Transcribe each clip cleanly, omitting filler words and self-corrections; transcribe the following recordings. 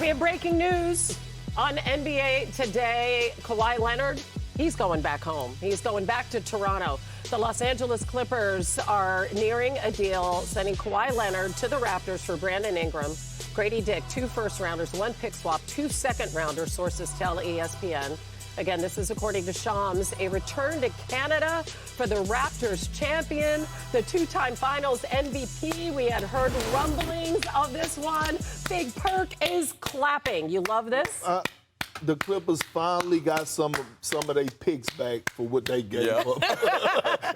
We have breaking news on NBA today. Kawhi Leonard, he's going back home. He's going back to Toronto. The Los Angeles Clippers are nearing a deal, sending Kawhi Leonard to the Raptors for Brandon Ingram, Gradey Dick, 2 first-rounders, 1 pick swap, 2 second-rounders, sources tell ESPN. Again, this is according to Shams, a return to Canada for the Raptors champion, the 2-time finals MVP. We had heard rumblings of this one. Big Perk is clapping. You love this? The Clippers finally got some of their picks back for what they gave up.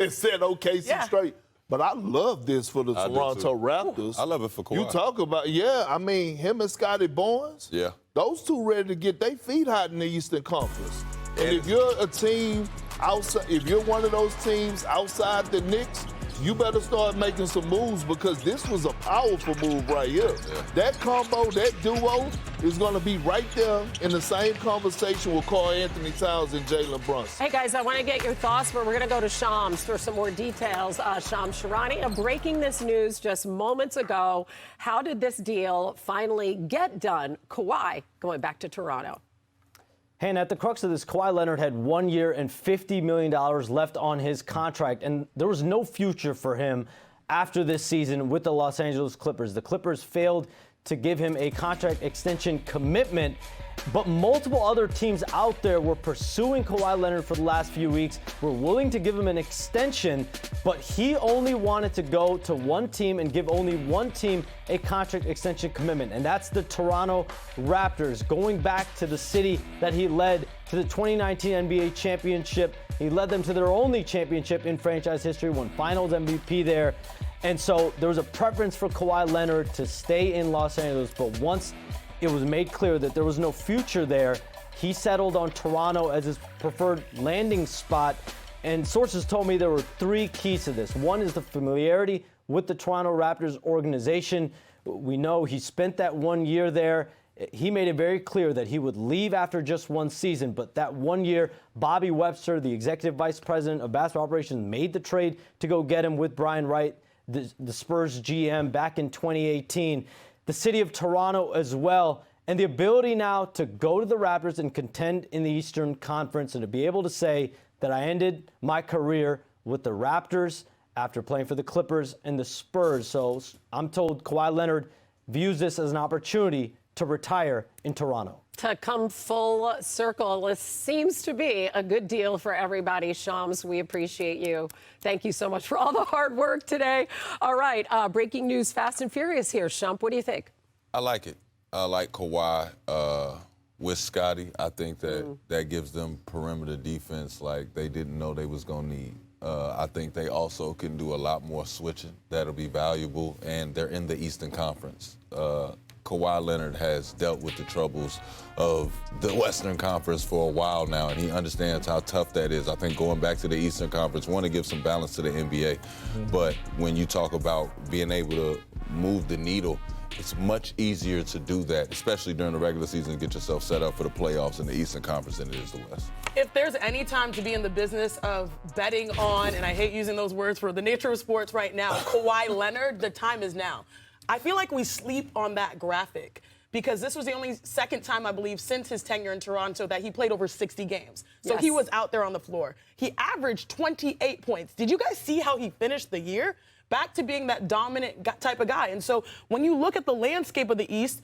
It said OKC straight. But I love this for the Toronto Raptors. I love it for Kawhi. You talk about, I mean, him and Scotty Barnes. Yeah. Those two ready to get their feet hot in the Eastern Conference. And if you're a team outside, if you're one of those teams outside the Knicks, you better start making some moves because this was a powerful move right here. Yeah. That combo, that duo is going to be right there in the same conversation with Karl Anthony Towns and Jalen Brunson. Hey, guys, I want to get your thoughts, but we're going to go to Shams for some more details. Shams Charania, breaking this news just moments ago. How did this deal finally get done? Kawhi going back to Toronto. Hey, and at the crux of this, Kawhi Leonard had 1 year and $50 million left on his contract, and there was no future for him after this season with the Los Angeles Clippers. The Clippers failed to give him a contract extension commitment, but multiple other teams out there were pursuing Kawhi Leonard for the last few weeks, were willing to give him an extension, but he only wanted to go to one team and give only one team a contract extension commitment, and that's the Toronto Raptors, going back to the city that he led to the 2019 NBA championship. He led them to their only championship in franchise history, won finals MVP there. And so there was a preference for Kawhi Leonard to stay in Los Angeles, but once it was made clear that there was no future there, he settled on Toronto as his preferred landing spot. And sources told me there were 3 keys to this. One is the familiarity with the Toronto Raptors organization. We know he spent that 1 year there. He made it very clear that he would leave after just 1 season, but that 1 year, Bobby Webster, the executive vice president of basketball operations, made the trade to go get him with Brian Wright, the Spurs GM, back in 2018. The city of Toronto as well, and the ability now to go to the Raptors and contend in the Eastern Conference and to be able to say that I ended my career with the Raptors after playing for the Clippers and the Spurs. So I'm told Kawhi Leonard views this as an opportunity to retire in Toronto. To come full circle, this seems to be a good deal for everybody. Shams, we appreciate you. Thank you so much for all the hard work today. All right, breaking news, Fast and Furious here. Shump, what do you think? I like it. I like Kawhi with Scotty. I think that that gives them perimeter defense like they didn't know they was going to need. I think they also can do a lot more switching. That'll be valuable, and they're in the Eastern Conference. Kawhi Leonard has dealt with the troubles of the Western Conference for a while now, and he understands how tough that is. I think going back to the Eastern Conference, want to give some balance to the NBA, but when you talk about being able to move the needle, it's much easier to do that, especially during the regular season, to get yourself set up for the playoffs in the Eastern Conference than it is the West. If there's any time to be in the business of betting on, and I hate using those words for the nature of sports right now, Kawhi Leonard, the time is now. I feel like we sleep on that graphic because this was the only second time, I believe, since his tenure in Toronto that he played over 60 games. So he was out there on the floor. He averaged 28 points. Did you guys see how he finished the year? Back to being that dominant type of guy. And so when you look at the landscape of the East,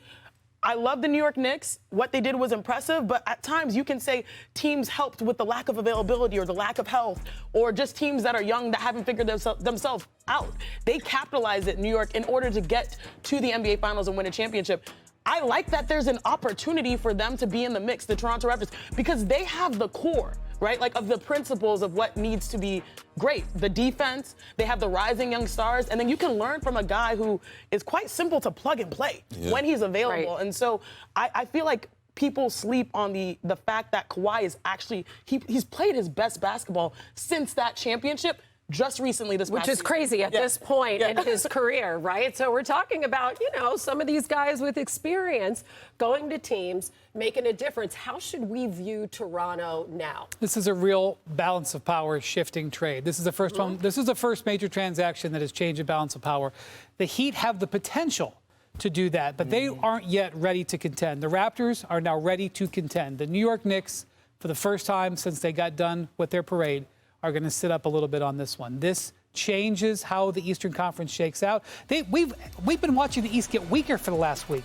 I love the New York Knicks. What they did was impressive, but at times you can say teams helped with the lack of availability or the lack of health, or just teams that are young that haven't figured themselves out. They capitalized at New York in order to get to the NBA Finals and win a championship. I like that there's an opportunity for them to be in the mix, the Toronto Raptors, because they have the core, right? Like, of the principles of what needs to be great. The defense, they have the rising young stars, and then you can learn from a guy who is quite simple to plug and play when he's available. Right. And so I feel like people sleep on the fact that Kawhi is actually, he's played his best basketball since that championship. Just recently this past Which is crazy at this point in his career, right? So we're talking about, some of these guys with experience going to teams, making a difference. How should we view Toronto now? This is a real balance of power shifting trade. This is the first one. This is the first major transaction that has changed the balance of power. The Heat have the potential to do that, but they aren't yet ready to contend. The Raptors are now ready to contend. The New York Knicks, for the first time since they got done with their parade, are going to sit up a little bit on this one. This changes how the Eastern Conference shakes out. We've been watching the East get weaker for the last week.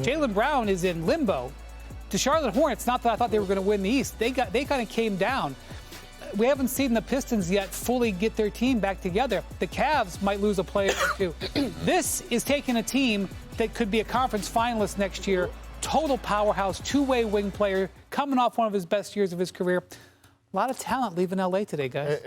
Jaylen Brown is in limbo. The Charlotte Hornets, not that I thought they were going to win the East, they kind of came down. We haven't seen the Pistons yet fully get their team back together. The Cavs might lose a player or two. This is taking a team that could be a conference finalist next year, total powerhouse, two-way wing player, coming off one of his best years of his career. A lot of talent leaving L.A. today, guys.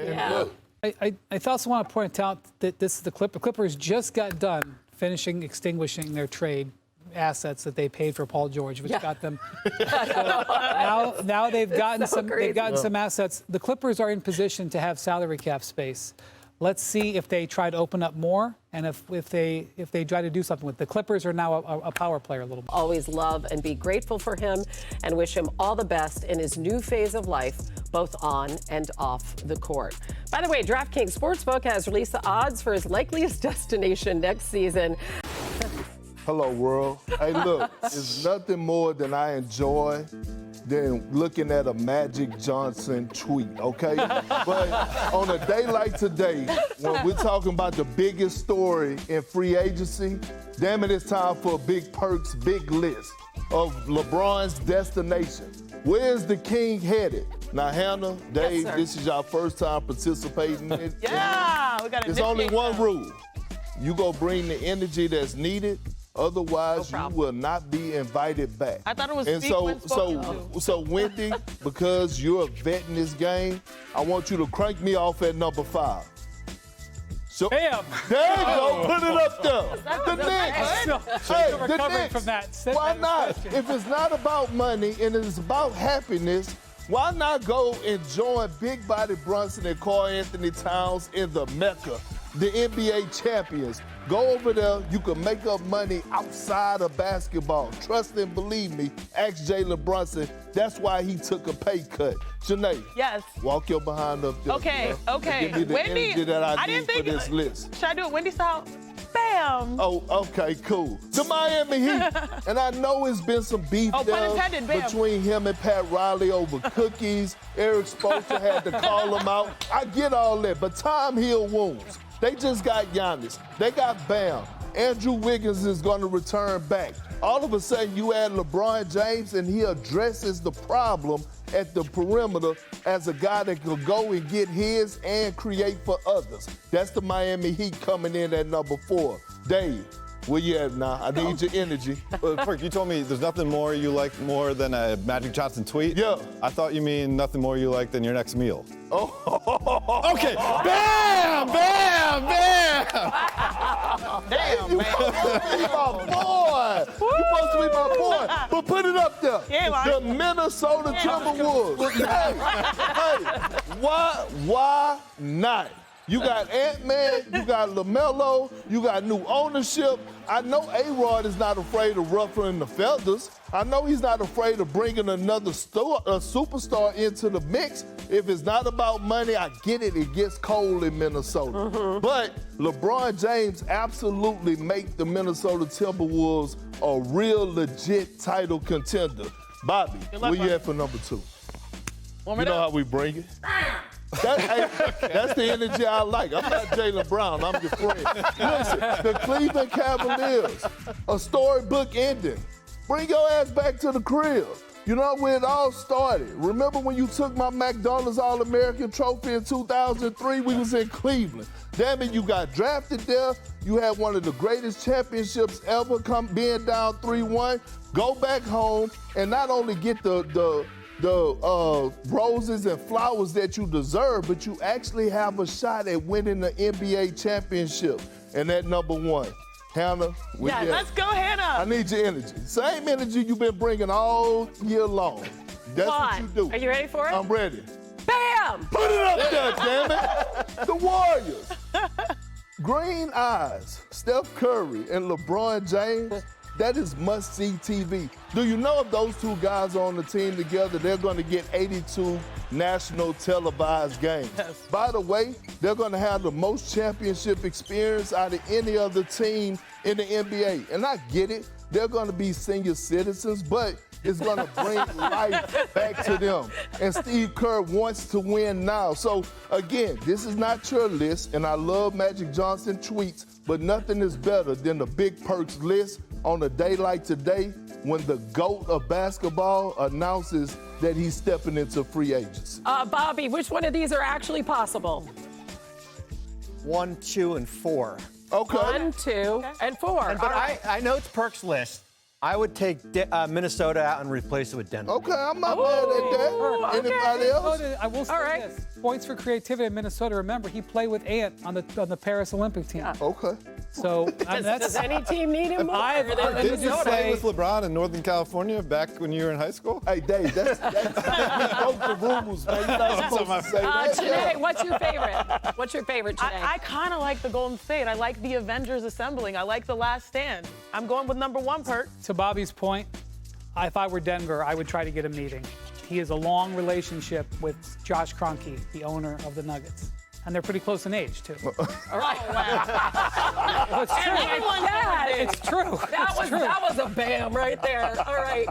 I also want to point out that this is the Clippers just got done extinguishing their trade assets that they paid for Paul George, which got them. Now they've gotten some assets. The Clippers are in position to have salary cap space. Let's see if they try to open up more and if they try to do something with it. The Clippers are now a power player a little bit. Always love and be grateful for him and wish him all the best in his new phase of life, both on and off the court. By the way, DraftKings Sportsbook has released the odds for his likeliest destination next season. Hello, world. Hey, look, it's nothing more than I enjoy than looking at a Magic Johnson tweet, okay? But on a day like today, when we're talking about the biggest story in free agency, damn it, it's time for a Big Perk's big list of LeBron's destination. Where's the king headed? Now, Hannah, Dave, this is your first time participating in it. We got There's only one rule. You go bring the energy that's needed. Otherwise, you will not be invited back. I thought it was and so Wendy, because you're a vet in this game, I want you to crank me off at number 5. So, Bam! There you go. Put it up there. The Knicks. The Knicks. From that. Why not? If it's not about money and it's about happiness, why not go and join Big Body Brunson and Karl Anthony Towns in the Mecca, the NBA champions? Go over there. You can make up money outside of basketball. Trust and believe me. Ask Jalen Brunson. That's why he took a pay cut. Janae. Yes. Walk your behind up there. Okay. Give me the energy that I need for this list. Should I do it Wendy style? Bam. Oh, okay, cool. The Miami Heat. And I know it's been some beef between him and Pat Riley over cookies. Eric Spoelstra had to call him out. I get all that, but time heals wounds. They just got Giannis. They got Bam. Andrew Wiggins is going to return back. All of a sudden, you add LeBron James, and he addresses the problem at the perimeter as a guy that could go and get his and create for others. That's the Miami Heat coming in at number 4. Dave, where you at now? I need your energy. Perk, you told me there's nothing more you like more than a Magic Johnson tweet? Yeah. I thought you mean nothing more you like than your next meal. Oh. Okay. Bam! Bam! Bam! Damn, You man. supposed to be my boy. You supposed to be my boy. But put it up there. The Minnesota Timberwolves. Hey, why not? You got Ant-Man, you got LaMelo, you got new ownership. I know A-Rod is not afraid of ruffling the feathers. I know he's not afraid of bringing another superstar into the mix. If it's not about money, I get it. It gets cold in Minnesota. But LeBron James absolutely make the Minnesota Timberwolves a real legit title contender. Bobby, where you at for number 2? You know how we bring it? That's the energy I like. I'm not Jaylen Brown. I'm your friend. Listen, the Cleveland Cavaliers, a storybook ending. Bring your ass back to the crib. You know where it all started. Remember when you took my McDonald's All-American trophy in 2003? We was in Cleveland. Damn it, you got drafted there. You had one of the greatest championships ever, being down 3-1. Go back home and not only get the roses and flowers that you deserve, but you actually have a shot at winning the NBA championship. And at number 1, Hannah. Let's go, Hannah. I need your energy. Same energy you've been bringing all year long. That's what you do. Are you ready for it? I'm ready. Bam! Put it up there, damn it. The Warriors. Green eyes, Steph Curry and LeBron James. That is must-see TV. Do you know if those two guys are on the team together, they're going to get 82 national televised games? Yes. By the way, they're going to have the most championship experience out of any other team in the NBA. And I get it. They're going to be senior citizens, but it's going to bring life back to them. And Steve Kerr wants to win now. So, again, this is not your list, and I love Magic Johnson tweets, but nothing is better than the Big Perks list on a day like today when the GOAT of basketball announces that he's stepping into free agency. Bobby, which one of these are actually possible? 1, 2, and 4. Okay. 1, 2, and 4. But I know it's Perk's list. I would take Minnesota out and replace it with Denver. Okay, I'm not mad at that. okay. Anybody else? I will say All right. this. Points for creativity in Minnesota. Remember, he played with Ant on the Paris Olympic team. Okay. So Does any team need him more than Didn't you Minnesota? play with LeBron in Northern California back when you were in high school? Hey, Dave, that's broke the rules, man. You're not supposed to say that. Today, what's your favorite? What's your favorite today? I kind of like the Golden State. I like the Avengers assembling. I like the Last Stand. I'm going with number 1, Perk. To Bobby's point, if I were Denver, I would try to get a meeting. He has a long relationship with Josh Kroenke, the owner of the Nuggets. And they're pretty close in age, too. All right. Well, it's true. Everyone said It's true. That was a bam right there. All right.